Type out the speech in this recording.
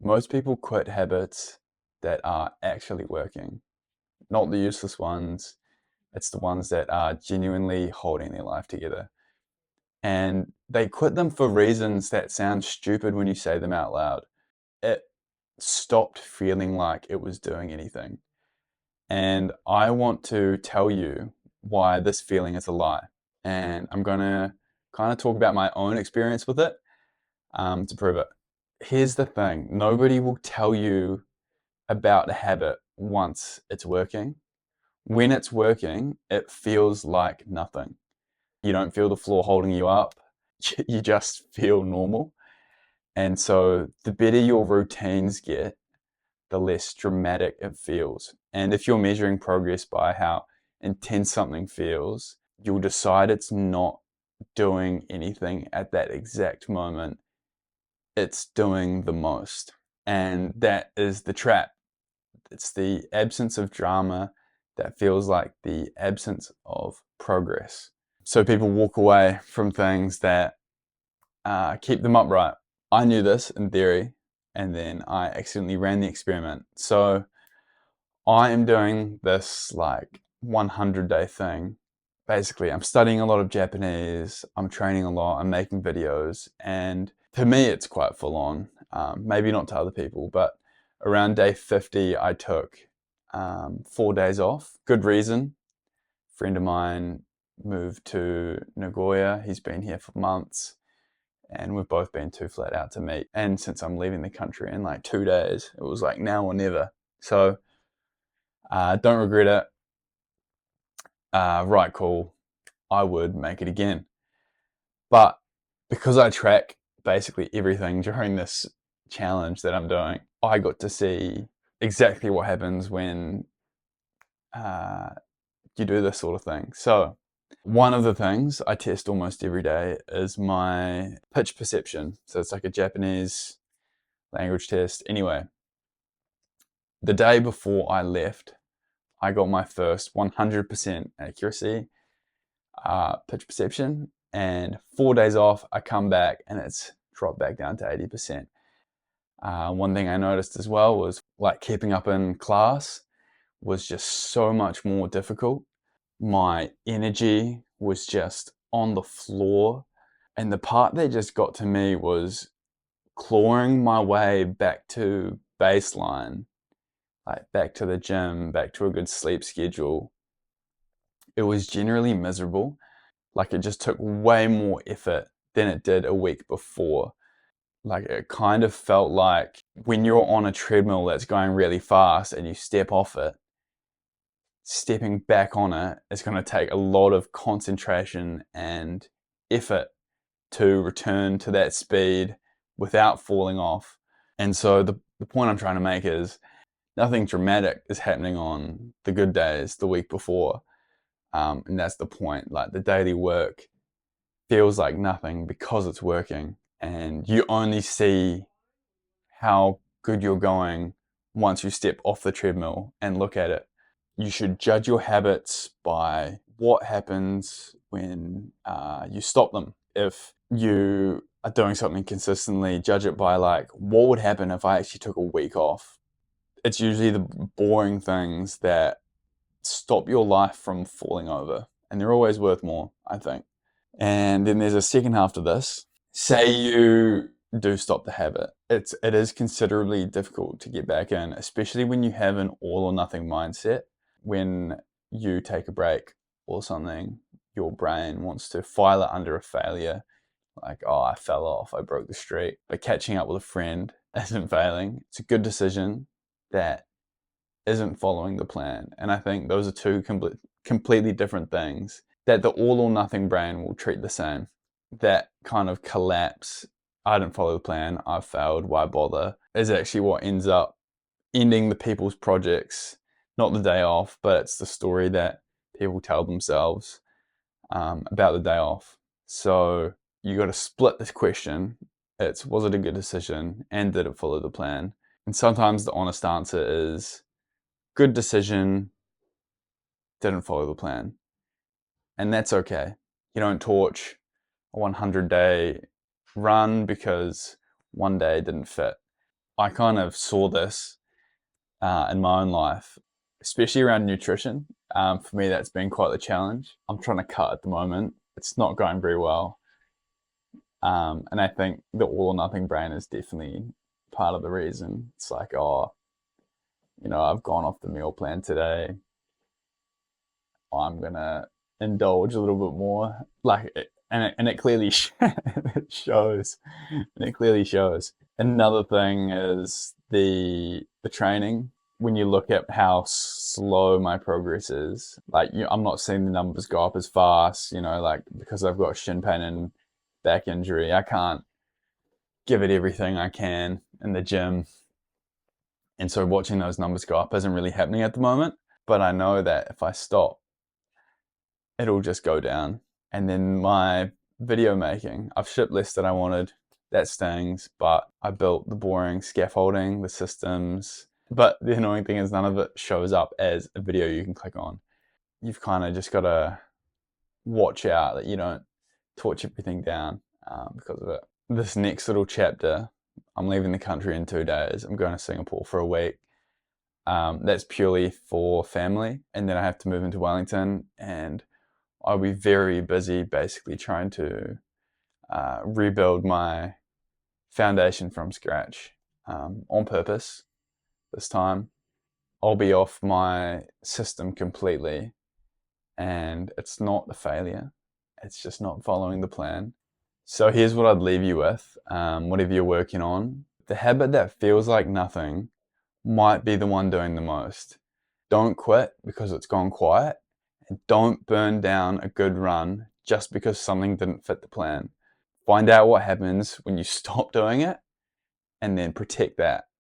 Most people quit habits that are actually working, not the useless ones. It's the ones that are genuinely holding their life together. And they quit them for reasons that sound stupid when you say them out loud. It stopped feeling like it was doing anything. And I want to tell you why this feeling is a lie. And I'm going to kind of talk about my own experience with it to prove it. Here's the thing, nobody will tell you about a habit once it's working. When it's working, it feels like nothing. You don't feel the floor holding you up, you just feel normal. And so the better your routines get, the less dramatic it feels. And if you're measuring progress by how intense something feels, you'll decide it's not doing anything at that exact moment. It's doing the most. And that is the trap. It's the absence of drama that feels like the absence of progress. So people walk away from things that keep them upright. I knew this in theory, and then I accidentally ran the experiment. So I am doing this like 100-day thing. Basically, I'm studying a lot of Japanese, I'm training a lot, I'm making videos, and for me it's quite full on. Maybe not to other people, but around day 50 I took 4 days off. Good reason. A friend of mine moved to Nagoya, he's been here for months, and we've both been too flat out to meet. And since I'm leaving the country in like 2 days, it was like now or never. So don't regret it. Right call. I would make it again. But because I track basically everything during this challenge that I'm doing, I got to see exactly what happens when you do this sort of thing. So one of the things I test almost every day is my pitch perception. So it's like a Japanese language test. Anyway, the day before I left, I got my first 100% accuracy pitch perception, and 4 days off, I come back and it's dropped back down to 80%. One thing I noticed as well was like keeping up in class was just so much more difficult. My energy was just on the floor. And the part that just got to me was clawing my way back to baseline, like back to the gym, back to a good sleep schedule. It was generally miserable. Like it just took way more effort than it did a week before. Like it kind of felt like when you're on a treadmill that's going really fast and you step off it, stepping back on it is going to take a lot of concentration and effort to return to that speed without falling off. And so the point I'm trying to make is nothing dramatic is happening on the good days the week before. And that's the point. Like the daily work feels like nothing because it's working. And you only see how good you're going once you step off the treadmill and look at it. You should judge your habits by what happens when you stop them. If you are doing something consistently, judge it by like, what would happen if I actually took a week off? It's usually the boring things that stop your life from falling over, and they're always worth more, I think. And then there's a second half to this. Say you do stop the habit. It is considerably difficult to get back in, especially when you have an all or nothing mindset. When you take a break or something, your brain wants to file it under a failure. Like, oh, I fell off, I broke the streak. But catching up with a friend isn't failing. It's a good decision that isn't following the plan. And I think those are two completely different things that the all or nothing brain will treat the same. That kind of collapse, I didn't follow the plan, I failed, why bother, is actually what ends up ending the people's projects. Not the day off, but it's the story that people tell themselves about the day off. So you got to split this question. It's, was it a good decision and did it follow the plan? And sometimes the honest answer is good decision, didn't follow the plan. And that's okay. You don't torch a 100-day run because one day didn't fit. I kind of saw this in my own life, especially around nutrition. For me, that's been quite the challenge. I'm trying to cut at the moment. It's not going very well. And I think the all or nothing brain is definitely part of the reason. It's like, oh, I've gone off the meal plan today. I'm gonna indulge a little bit more, and it clearly it shows, and it clearly shows. Another thing is the training. When you look at how slow my progress is, like I'm not seeing the numbers go up as fast. Like because I've got shin pain and back injury, I can't give it everything I can in the gym, and so watching those numbers go up isn't really happening at the moment. But I know that if I stop, it'll just go down. And then my video making, I've shipped less than I wanted. That stings, but I built the boring scaffolding, the systems. But the annoying thing is none of it shows up as a video you can click on. You've kind of just got to watch out that you don't torch everything down because of it. This next little chapter, I'm leaving the country in 2 days. I'm going to Singapore for a week. That's purely for family. And then I have to move into Wellington, and I'll be very busy basically trying to rebuild my foundation from scratch on purpose this time. I'll be off my system completely, and it's not a failure. It's just not following the plan. So here's what I'd leave you with, whatever you're working on. The habit that feels like nothing might be the one doing the most. Don't quit because it's gone quiet, and don't burn down a good run just because something didn't fit the plan. Find out what happens when you stop doing it, and then protect that.